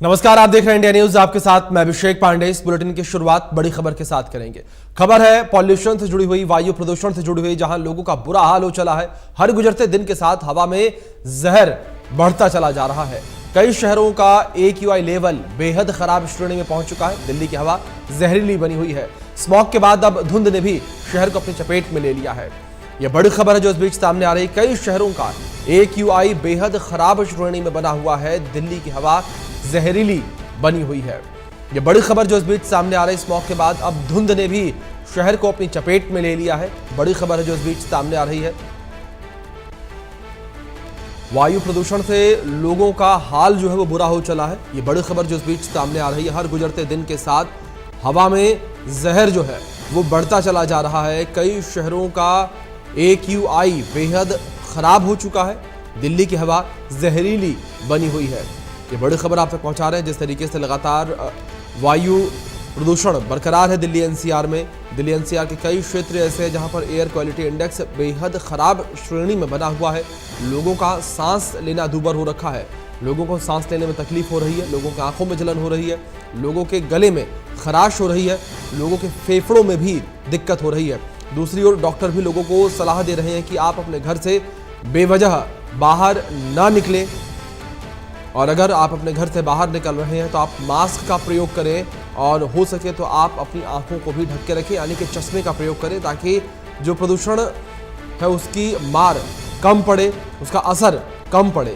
नमस्कार, आप देख रहे हैं इंडिया न्यूज। आपके साथ मैं अभिषेक पांडे। इस बुलेटिन की शुरुआत बड़ी खबर के साथ करेंगे। खबर है पॉल्यूशन से जुड़ी हुई, वायु प्रदूषण से जुड़ी हुई, जहां लोगों का बुरा हाल हो चला है। हर गुजरते दिन के साथ हवा में जहर बढ़ता चला जा रहा है। कई शहरों का AQI लेवल बेहद खराब श्रेणी में पहुंच चुका है। दिल्ली की हवा जहरीली बनी हुई है। स्मॉग के बाद अब धुंध ने भी शहर को अपनी चपेट में ले लिया है। यह बड़ी खबर है जो इस बीच सामने आ रही। कई शहरों का AQI बेहद खराब श्रेणी में बना हुआ है। दिल्ली की हवा जहरीली बनी हुई है। यह बड़ी खबर जो इस बीच सामने आ रही। स्मॉग के बाद अब धुंध ने भी शहर को अपनी चपेट में ले लिया है। बड़ी खबर है जो इस बीच सामने आ रही है। वायु प्रदूषण से लोगों का हाल जो है वो बुरा हो चला है। ये बड़ी खबर जो इस बीच सामने आ रही है। हर गुजरते दिन के साथ हवा में जहर जो है वो बढ़ता चला जा रहा है। कई शहरों का AQI बेहद खराब हो चुका है। दिल्ली की हवा जहरीली बनी हुई है। ये बड़ी खबर आप तक पहुंचा रहे हैं। जिस तरीके से लगातार वायु प्रदूषण बरकरार है दिल्ली NCR में। दिल्ली NCR के कई क्षेत्र ऐसे हैं जहां पर एयर क्वालिटी इंडेक्स बेहद खराब श्रेणी में बना हुआ है। लोगों का सांस लेना दूभर हो रखा है। लोगों को सांस लेने में तकलीफ हो रही है। लोगों की आंखों में जलन हो रही है। लोगों के गले में खराश हो रही है। लोगों के फेफड़ों में भी दिक्कत हो रही है। दूसरी ओर डॉक्टर भी लोगों को सलाह दे रहे हैं कि आप अपने घर से बेवजह बाहर ना निकलें, और अगर आप अपने घर से बाहर निकल रहे हैं तो आप मास्क का प्रयोग करें, और हो सके तो आप अपनी आंखों को भी ढक के रखें, यानी कि चश्मे का प्रयोग करें, ताकि जो प्रदूषण है उसकी मार कम पड़े, उसका असर कम पड़े।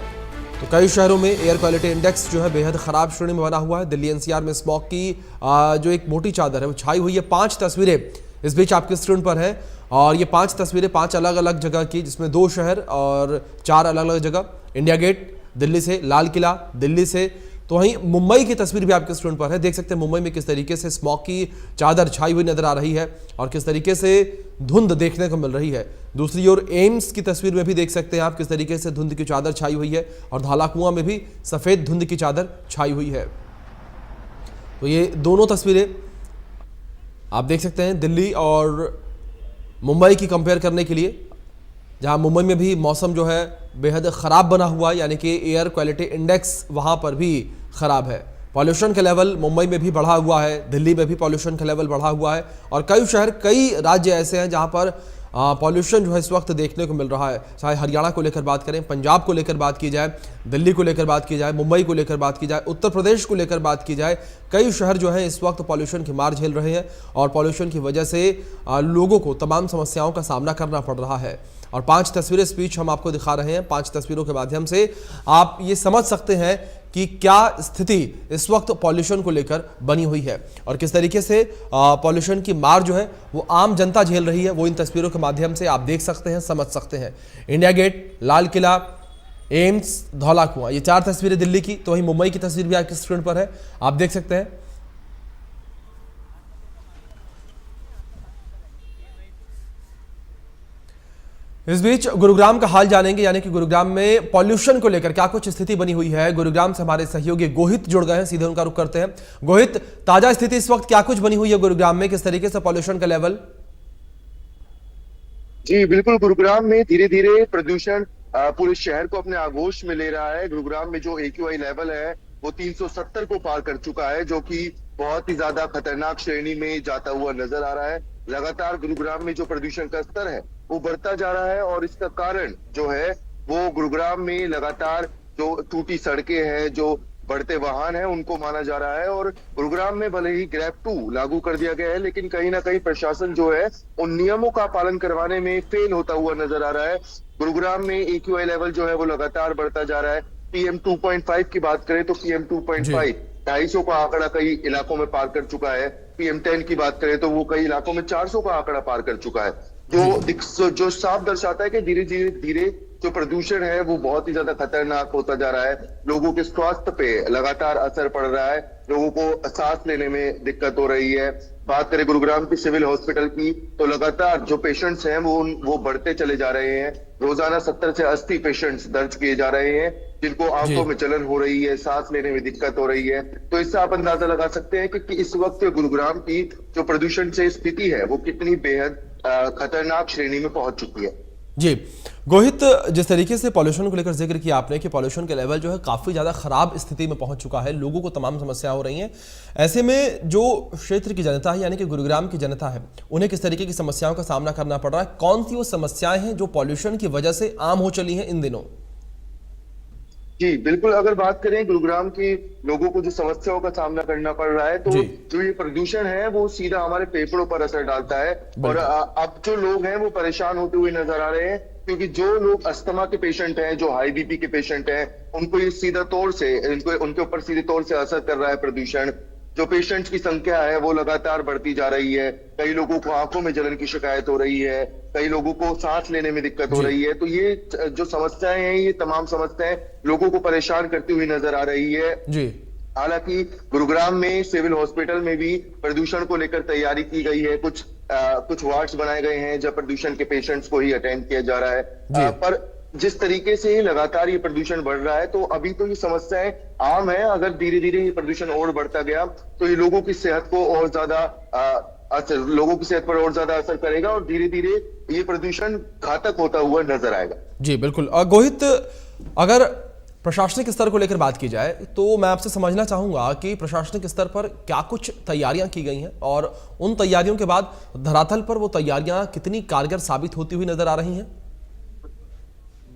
तो कई शहरों में एयर क्वालिटी इंडेक्स जो है बेहद खराब श्रेणी में बना हुआ है। दिल्ली NCR में स्मॉग की जो एक मोटी चादर है वो छाई हुई है। 5 तस्वीरें इस बीच आपके स्क्रीन पर है, और ये 5 तस्वीरें 5 अलग अलग जगह की, जिसमें 2 शहर और 4 अलग अलग जगह। इंडिया गेट दिल्ली से, लाल किला दिल्ली से, तो वहीं मुंबई की तस्वीर भी आपके स्क्रीन पर है। देख सकते हैं मुंबई में किस तरीके से स्मॉग की चादर छाई हुई नजर आ रही है और किस तरीके से धुंध देखने को मिल रही है। दूसरी ओर एम्स की तस्वीर में भी देख सकते हैं आप किस तरीके से धुंध की चादर छाई हुई है, और धालाकुआं में भी सफेद धुंध की चादर छाई हुई है। तो ये दोनों तस्वीरें आप देख सकते हैं दिल्ली और मुंबई की कंपेयर करने के लिए, जहां मुंबई में भी मौसम जो है बेहद ख़राब बना हुआ है, यानी कि एयर क्वालिटी इंडेक्स वहां पर भी ख़राब है। पॉल्यूशन का लेवल मुंबई में भी बढ़ा हुआ है। दिल्ली में भी पॉल्यूशन का लेवल बढ़ा हुआ है, और कई शहर, कई राज्य ऐसे हैं जहां पर पॉल्यूशन जो है इस वक्त देखने को मिल रहा है। चाहे हरियाणा को लेकर बात करें, पंजाब को लेकर बात की जाए, दिल्ली को लेकर बात की जाए, मुंबई को लेकर बात की जाए, उत्तर प्रदेश को लेकर बात की जाए, कई शहर जो है इस वक्त पॉल्यूशन की मार झेल रहे हैं, और पॉल्यूशन की वजह से लोगों को तमाम समस्याओं का सामना करना पड़ रहा है। और 5 तस्वीरें स्पीच हम आपको दिखा रहे हैं। 5 तस्वीरों के माध्यम से आप ये समझ सकते हैं कि क्या स्थिति इस वक्त पॉल्यूशन को लेकर बनी हुई है, और किस तरीके से पॉल्यूशन की मार जो है वो आम जनता झेल रही है। वो इन तस्वीरों के माध्यम से आप देख सकते हैं, समझ सकते हैं। India gate, Lal Qila, AIIMS, Dhaulakuan, ये 4 तस्वीरें दिल्ली की। तो वहीं मुंबई की तस्वीर भी आपकी स्क्रीन पर है, आप देख सकते हैं। इस बीच गुरुग्राम का हाल जानेंगे, यानी कि गुरुग्राम में पॉल्यूशन को लेकर क्या कुछ स्थिति बनी हुई है। गुरुग्राम से हमारे सहयोगी गोहित जुड़ गए हैं, सीधे उनका रुख करते हैं। गोहित, ताजा स्थिति इस वक्त क्या कुछ बनी हुई है गुरुग्राम में, किस तरीके से पॉल्यूशन का लेवल? जी बिल्कुल, गुरुग्राम में धीरे धीरे प्रदूषण पूरे शहर को अपने आगोश में ले रहा है। गुरुग्राम में जो AQI लेवल है वो 370 को पार कर चुका है, जो कि बहुत ही ज्यादा खतरनाक श्रेणी में जाता हुआ नजर आ रहा है। लगातार गुरुग्राम में जो प्रदूषण का स्तर है वो बढ़ता जा रहा है, और इसका कारण जो है वो गुरुग्राम में लगातार जो टूटी सड़कें हैं, जो बढ़ते वाहन हैं, उनको माना जा रहा है। और गुरुग्राम में भले ही ग्रैब 2 लागू कर दिया गया है, लेकिन कहीं ना कहीं प्रशासन जो है उन नियमों का पालन करवाने में फेल होता हुआ नजर आ रहा है। गुरुग्राम में AQI लेवल जो है वो लगातार बढ़ता जा रहा है। PM 2.5 की बात करें तो PM 2.5 250 का आंकड़ा कई इलाकों में पार कर चुका है। PM 10 की बात करें तो वो कई इलाकों में 400 का आंकड़ा पार कर चुका है, जो साफ दर्शाता है कि धीरे धीरे धीरे जो प्रदूषण है वो बहुत ही ज्यादा खतरनाक होता जा रहा है। लोगों के स्वास्थ्य पे लगातार असर पड़ रहा है। लोगों को सांस लेने में दिक्कत हो रही है। बात करें गुरुग्राम की सिविल हॉस्पिटल की तो लगातार जो पेशेंट्स हैं वो बढ़ते चले जा रहे हैं। रोजाना 70 से 80 पेशेंट्स दर्ज किए जा रहे हैं, जिनको आंखों में जलन हो रही है, सांस लेने में दिक्कत हो रही है। तो इससे आप अंदाजा लगा सकते हैं कि इस वक्त गुरुग्राम की जो प्रदूषण से स्थिति है वो कितनी बेहद खतरनाक श्रेणी में पहुंच चुकी है। जी। गोहित, जिस तरीके से पॉल्यूशन को लेकर जिक्र किया आपने कि पॉल्यूशन के लेवल जो है काफ़ी ज़्यादा ख़राब स्थिति में पहुंच चुका है, लोगों को तमाम समस्या हो रही हैं। ऐसे में जो क्षेत्र की जनता है यानी कि गुरुग्राम की जनता है, उन्हें किस तरीके की समस्याओं का सामना करना पड़ रहा है? कौन सी वो समस्याएं हैं जो पॉल्यूशन की वजह से आम हो चली हैं इन दिनों? जी बिल्कुल, अगर बात करें गुरुग्राम के लोगों को जो समस्याओं का सामना करना पड़ रहा है, तो जी जो ये प्रदूषण है वो सीधा हमारे फेफड़ों पर असर डालता है। और बिल्कुल। अब जो लोग हैं वो परेशान होते हुए नजर आ रहे हैं, क्योंकि जो लोग अस्थमा के पेशेंट हैं, जो हाई बीपी के पेशेंट हैं, उनको ये सीधा तौर से उनके ऊपर सीधे तौर से असर कर रहा है प्रदूषण। जो पेशेंट्स की संख्या है वो लगातार बढ़ती जा रही है। कई लोगों को आंखों में जलन की शिकायत हो रही है, कई लोगों को सांस लेने में दिक्कत हो जी रही है। तो ये जो समस्याएं हैं, ये तमाम समस्याएं लोगों को परेशान करती हुई नजर आ रही है। जी हालांकि गुरुग्राम में सिविल हॉस्पिटल में भी प्रदूषण को लेकर तैयारी की गई है। कुछ वार्ड्स बनाए गए हैं जब प्रदूषण के पेशेंट्स को ही अटेंड किया जा रहा है। जी पर जिस तरीके से लगातार ये प्रदूषण बढ़ रहा है, तो अभी तो ये समस्याएं आम है। अगर धीरे धीरे ये प्रदूषण और बढ़ता गया तो ये लोगों की सेहत को और ज्यादा लोगों की सेहत पर और ज्यादा असर करेगा, और धीरे धीरे ये प्रदूषण घातक होता हुआ नजर आएगा। जी बिल्कुल। गोहित, अगर प्रशासनिक स्तर को लेकर बात की जाए तो मैं आपसे समझना चाहूंगा कि प्रशासनिक स्तर पर क्या कुछ तैयारियां की गई हैं, और उन तैयारियों के बाद धरातल पर वो तैयारियां कितनी कारगर साबित होती हुई नजर आ रही हैं?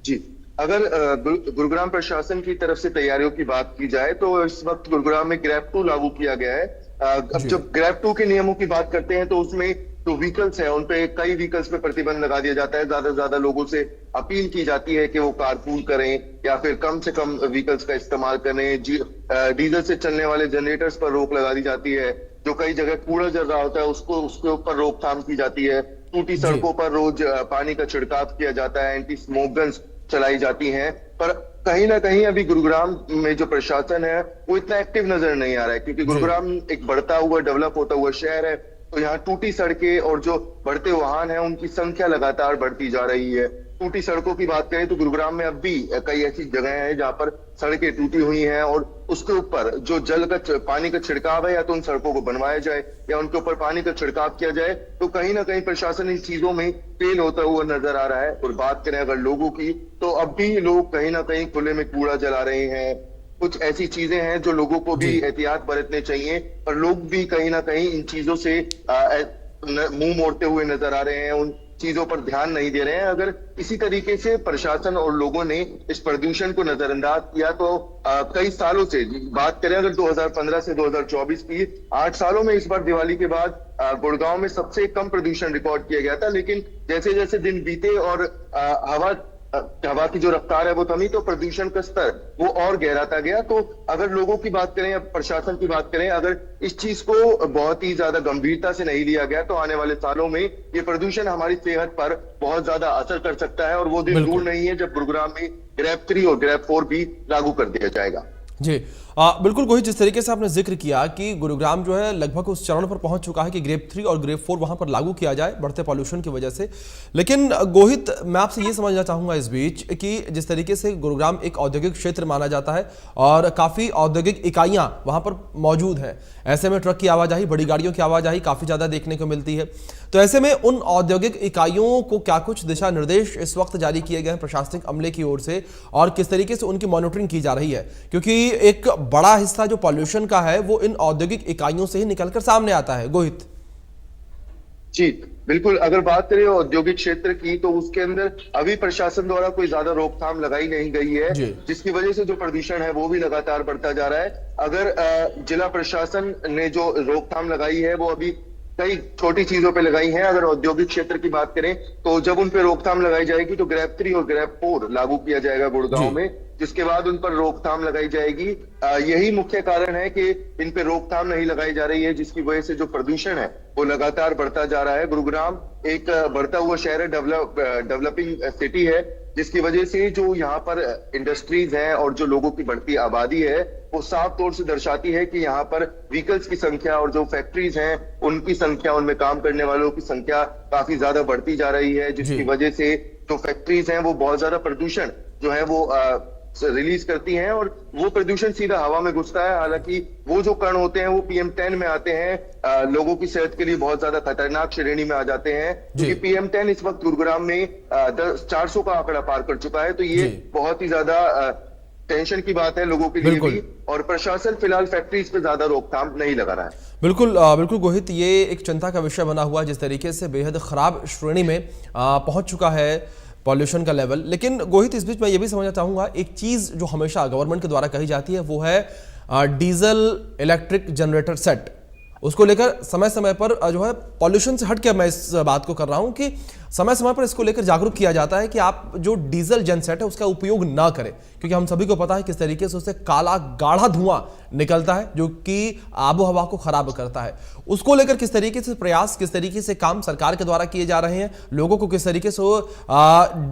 जी, अगर गुरुग्राम प्रशासन की तरफ से तैयारियों की बात की जाए तो इस वक्त गुरुग्राम में ग्रैब 2 लागू किया गया है। अब जी जब ग्रैब 2 के नियमों की बात करते हैं तो उसमें जो व्हीकल्स हैं उन पे, कई व्हीकल्स पे प्रतिबंध लगा दिया जाता है। ज्यादा से ज्यादा लोगों से अपील की जाती है कि वो कारपूल करें या फिर कम से कम व्हीकल्स का इस्तेमाल करें। डीजल से चलने वाले जनरेटर्स पर रोक लगा दी जाती है। जो कई जगह कूड़ा जल रहा होता है उसके ऊपर रोकथाम की जाती है। टूटी जी सड़कों पर रोज पानी का छिड़काव किया जाता है। एंटी स्मोक गन्स चलाई जाती हैं। पर कहीं ना कहीं अभी गुरुग्राम में जो प्रशासन है वो इतना एक्टिव नजर नहीं आ रहा है, क्योंकि जी गुरुग्राम एक बढ़ता हुआ, डेवलप होता हुआ शहर है। तो यहाँ टूटी सड़कें और जो बढ़ते वाहन हैं उनकी संख्या लगातार बढ़ती जा रही है। टूटी सड़कों की बात करें तो गुरुग्राम में अब भी कई ऐसी जगह हैं जहां पर सड़कें टूटी हुई हैं, और उसके ऊपर जो पानी का छिड़काव है, या तो उन सड़कों को बनवाया जाए या उनके ऊपर पानी का छिड़काव किया जाए। तो कहीं ना कहीं प्रशासन इन चीजों में फेल होता हुआ नजर आ रहा है। और बात करें अगर लोगों की, तो अब भी लोग कहीं ना कहीं खुले में कूड़ा जला रहे हैं। कुछ ऐसी चीजें हैं जो लोगों को भी जी एहतियात बरतने चाहिए, पर लोग भी कहीं ना कहीं इन चीजों से मुंह मोड़ते हुए नजर आ रहे हैं, उन चीजों पर ध्यान नहीं दे रहे हैं। अगर इसी तरीके से प्रशासन और लोगों ने इस प्रदूषण को नजरअंदाज किया तो कई सालों से, बात करें अगर 2015 से 2024 की, 8 सालों में इस बार दिवाली के बाद गुड़गांव में सबसे कम प्रदूषण रिकॉर्ड किया गया था। लेकिन जैसे जैसे दिन बीते और हवा की जो रफ्तार है वो थमी, तो प्रदूषण का स्तर वो और गहराता गया। तो अगर लोगों की बात करें या प्रशासन की बात करें, अगर इस चीज को बहुत ही ज्यादा गंभीरता से नहीं लिया गया तो आने वाले सालों में ये प्रदूषण हमारी सेहत पर बहुत ज्यादा असर कर सकता है। और वो दिन दूर नहीं है जब गुरुग्राम में ग्रैब 3 और ग्रैब 4 भी लागू कर दिया जाएगा। जी बिल्कुल। गोहित, जिस तरीके से आपने जिक्र किया कि गुरुग्राम जो है लगभग उस चरण पर पहुंच चुका है कि ग्रेड 3 और ग्रेड 4 वहां पर लागू किया जाए बढ़ते पॉल्यूशन की वजह से। लेकिन गोहित, मैं आपसे ये समझना चाहूंगा इस बीच कि जिस तरीके से गुरुग्राम एक औद्योगिक क्षेत्र माना जाता है और काफ़ी औद्योगिक इकाइयां वहां पर मौजूद हैं, ऐसे में ट्रक की आवाजाही, बड़ी गाड़ियों की आवाजाही काफ़ी ज़्यादा देखने को मिलती है। तो ऐसे में उन औद्योगिक इकाइयों को क्या कुछ दिशा निर्देश इस वक्त जारी किए गए हैं प्रशासनिक अमले की ओर से, और किस तरीके से उनकी मॉनिटरिंग की जा रही है? क्योंकि एक बड़ा हिस्सा जो पॉल्यूशन का है वो इन औद्योगिक इकाइयों से ही निकलकर सामने आता है। गोहित जी बिल्कुल, अगर बात करें औद्योगिक क्षेत्र की, तो उसके अंदर अभी प्रशासन द्वारा कोई ज्यादा रोकथाम लगाई नहीं गई है, जिसकी वजह से जो प्रदूषण है वो भी लगातार बढ़ता जा रहा है। अगर जिला प्रशासन ने जो रोकथाम लगाई है वो अभी कई छोटी चीजों पे लगाई हैं। अगर औद्योगिक क्षेत्र की बात करें तो जब उन पे रोकथाम लगाई जाएगी तो ग्रैब 3 और ग्रैब 4 लागू किया जाएगा गुड़गांव में, जिसके बाद उन पर रोकथाम लगाई जाएगी। यही मुख्य कारण है कि इन पे रोकथाम नहीं लगाई जा रही है, जिसकी वजह से जो प्रदूषण है वो लगातार बढ़ता जा रहा है। गुरुग्राम एक बढ़ता हुआ शहर है, डेवलपिंग सिटी है, जिसकी वजह से जो यहाँ पर इंडस्ट्रीज हैं और जो लोगों की बढ़ती आबादी है वो साफ तौर से दर्शाती है कि यहाँ पर व्हीकल्स की संख्या और जो फैक्ट्रीज हैं उनकी संख्या, उनमें काम करने वालों की संख्या काफी ज्यादा बढ़ती जा रही है, जिसकी वजह से जो फैक्ट्रीज हैं वो बहुत ज्यादा प्रदूषण जो है वो रिलीज करती हैं और वो प्रदूषण सीधा हवा में घुसता है। हालांकि वो जो कण होते हैं वो PM10 में आते हैं, लोगों की सेहत के लिए बहुत ज्यादा खतरनाक श्रेणी में आ जाते हैं, क्योंकि PM10 इस वक्त गुरुग्राम में 400 का आंकड़ा पार कर चुका है। तो ये बहुत ही ज्यादा टेंशन की बात है लोगों के लिए भी, और प्रशासन फिलहाल फैक्ट्रीज पे ज्यादा रोकथाम नहीं लगा रहा है। बिल्कुल बिल्कुल गोहित, ये एक चिंता का विषय बना हुआ है जिस तरीके से बेहद खराब श्रेणी में पहुंच चुका है पॉल्यूशन का लेवल। लेकिन गोहित, इस बीच मैं ये भी समझना चाहूंगा, एक चीज जो हमेशा गवर्नमेंट के द्वारा कही जाती है वो है डीजल इलेक्ट्रिक जनरेटर सेट। उसको लेकर समय समय पर जो है पॉल्यूशन से हटके मैं इस बात को कर रहा हूं कि समय समय पर इसको लेकर जागरूक किया जाता है कि आप जो डीजल जनसेट है उसका उपयोग ना करें, क्योंकि हम सभी को पता है किस तरीके से उससे काला गाढ़ा धुआं निकलता है जो कि आबो हवा को खराब करता है। उसको लेकर किस तरीके से प्रयास, किस तरीके से काम सरकार के द्वारा किए जा रहे हैं, लोगों को किस तरीके से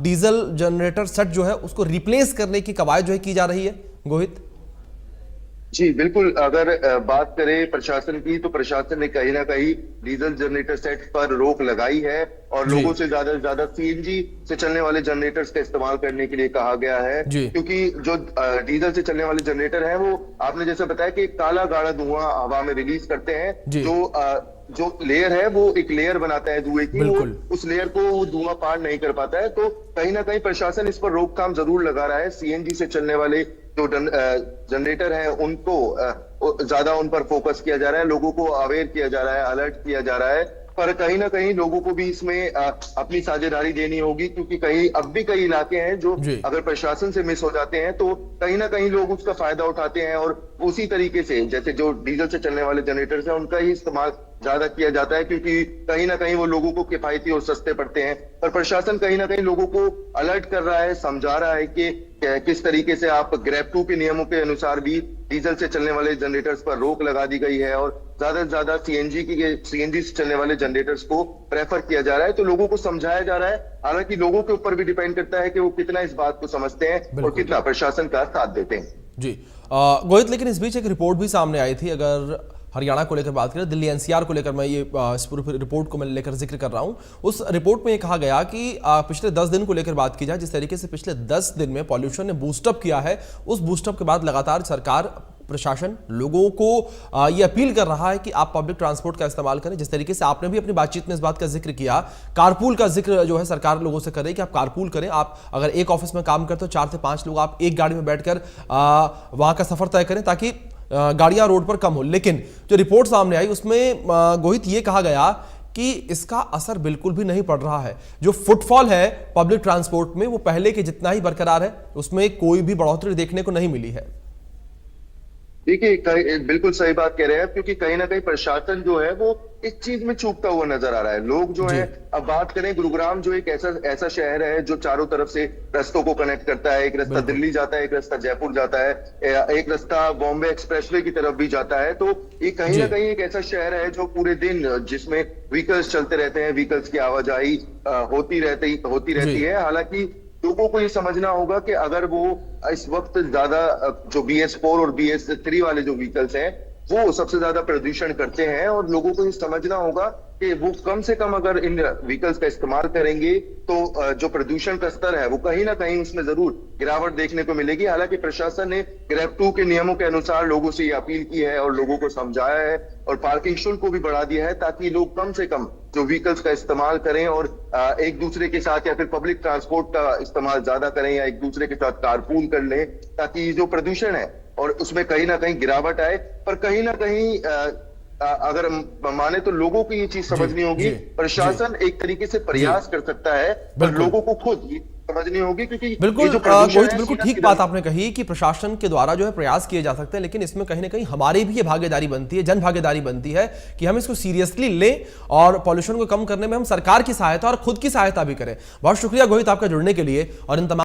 डीजल जनरेटर सेट जो है उसको रिप्लेस करने की कवायद जो है की जा रही है गोहित? जी बिल्कुल, अगर बात करें प्रशासन की, तो प्रशासन ने कहीं ना कहीं डीजल जनरेटर सेट पर रोक लगाई है और लोगों से ज्यादा CNG से चलने वाले जनरेटर्स का इस्तेमाल करने के लिए कहा गया है, क्योंकि जो डीजल से चलने वाले जनरेटर हैं वो आपने जैसे बताया कि काला गाढ़ा धुआं हवा में रिलीज करते हैं। जो लेयर है वो एक लेयर बनाता है धुएं की, वो उस लेयर को वो धुआं पार नहीं कर पाता है। तो कहीं ना कहीं प्रशासन इस पर रोकथाम जरूर लगा रहा है। CNG से चलने वाले जो जनरेटर है उनको ज्यादा उन पर फोकस किया जा रहा है, लोगों को अवेयर किया जा रहा है, अलर्ट किया जा रहा है। पर कहीं ना कहीं लोगों को भी इसमें अपनी साझेदारी देनी होगी, क्योंकि कहीं अब भी कई इलाके हैं जो अगर प्रशासन से मिस हो जाते हैं तो कहीं ना कहीं लोग उसका फायदा उठाते हैं और उसी तरीके से जैसे जो डीजल से चलने वाले जनरेटर्स हैं उनका ही इस्तेमाल ज्यादा किया जाता है, क्योंकि कहीं ना कहीं वो लोगों को किफायती और सस्ते पड़ते हैं। पर प्रशासन कहीं ना कहीं लोगों को अलर्ट कर रहा है, समझा रहा है कि किस तरीके से आप ग्रैब 2 के नियमों के अनुसार भी डीजल से चलने वाले जनरेटर्स पर रोक लगा दी गई है और ज्यादा से ज्यादा CNG से चलने वाले जनरेटर्स को प्रेफर किया जा रहा है। तो लोगों को समझाया जा रहा है, हालांकि लोगों के ऊपर भी डिपेंड करता है कि वो कितना इस बात को समझते हैं और कितना प्रशासन का साथ देते हैं। जी गोहित, लेकिन इस बीच एक रिपोर्ट भी सामने आई थी, अगर हरियाणा को लेकर बात करें, दिल्ली NCR को लेकर मैं ये इस पूरी रिपोर्ट को मैं लेकर जिक्र कर रहा हूं। उस रिपोर्ट में ये कहा गया कि पिछले 10 दिन को लेकर बात की जाए, जिस तरीके से पिछले 10 दिन में पॉल्यूशन ने बूस्टअप किया है, उस बूस्टअप के बाद लगातार सरकार, प्रशासन लोगों को ये अपील कर रहा है कि आप पब्लिक ट्रांसपोर्ट का इस्तेमाल करें। जिस तरीके से आपने भी अपनी बातचीत में इस बात का जिक्र किया, कारपूल का जिक्र जो है सरकार लोगों से करे कि आप कारपूल करें। आप अगर एक ऑफिस में काम करते हो 4 से 5 लोग आप एक गाड़ी में बैठकर वहां का सफर तय करें ताकि गाड़ियां रोड पर कम हो। लेकिन जो रिपोर्ट सामने आई उसमें गोहित ये कहा गया कि इसका असर बिल्कुल भी नहीं पड़ रहा है। जो फुटफॉल है पब्लिक ट्रांसपोर्ट में वो पहले के जितना ही बरकरार है, उसमें कोई भी बढ़ोतरी देखने को नहीं मिली है। देखिए बिल्कुल सही बात कह रहे हैं, क्योंकि कहीं ना कहीं प्रशासन जो है वो इस चीज में चूकता हुआ नजर आ रहा है। लोग जो है, अब बात करें, गुरुग्राम जो एक ऐसा शहर है जो चारों तरफ से रस्तों को कनेक्ट करता है। एक रास्ता दिल्ली जाता है, एक रास्ता जयपुर जाता है, एक रास्ता बॉम्बे एक्सप्रेसवे की तरफ भी जाता है। तो ये कहीं ना कहीं एक ऐसा शहर है जो पूरे दिन जिसमें व्हीकल्स चलते रहते हैं, व्हीकल्स की आवाजाही होती रहती है। हालांकि लोगों को ये समझना होगा कि अगर वो इस वक्त ज्यादा जो BS4 और BS3 वाले जो व्हीकल्स हैं वो सबसे ज्यादा प्रदूषण करते हैं, और लोगों को ये समझना होगा कि वो कम से कम अगर इन व्हीकल्स का इस्तेमाल करेंगे तो जो प्रदूषण का स्तर है वो कहीं ना कहीं उसमें जरूर गिरावट देखने को मिलेगी। हालांकि प्रशासन ने ग्रैब 2 के नियमों के अनुसार लोगों से ये अपील की है और लोगों को समझाया है और पार्किंग शुल्क को भी बढ़ा दिया है, ताकि लोग कम से कम जो व्हीकल्स का इस्तेमाल करें और एक दूसरे के साथ या फिर पब्लिक ट्रांसपोर्ट का इस्तेमाल ज्यादा करें या एक दूसरे के साथ कारपूल कर लें, ताकि जो प्रदूषण है और उसमें कहीं ना कहीं गिरावट आए। पर कहीं ना कहीं अगर माने तो लोगों को ये चीज समझनी होगी। प्रशासन एक तरीके से प्रयास कर सकता है, पर लोगों को खुद समझनी होगी, क्योंकि बिल्कुल बिल्कुल ठीक बात आपने कही कि प्रशासन के द्वारा जो है प्रयास किए जा सकते हैं, लेकिन इसमें कहीं ना कहीं हमारी भी ये भागीदारी बनती है, जन भागीदारी बनती है कि हम इसको सीरियसली लें और पॉल्यूशन को कम करने में हम सरकार की सहायता और खुद की सहायता भी करें। बहुत शुक्रिया गोहित आपका जुड़ने के लिए और इन तमाम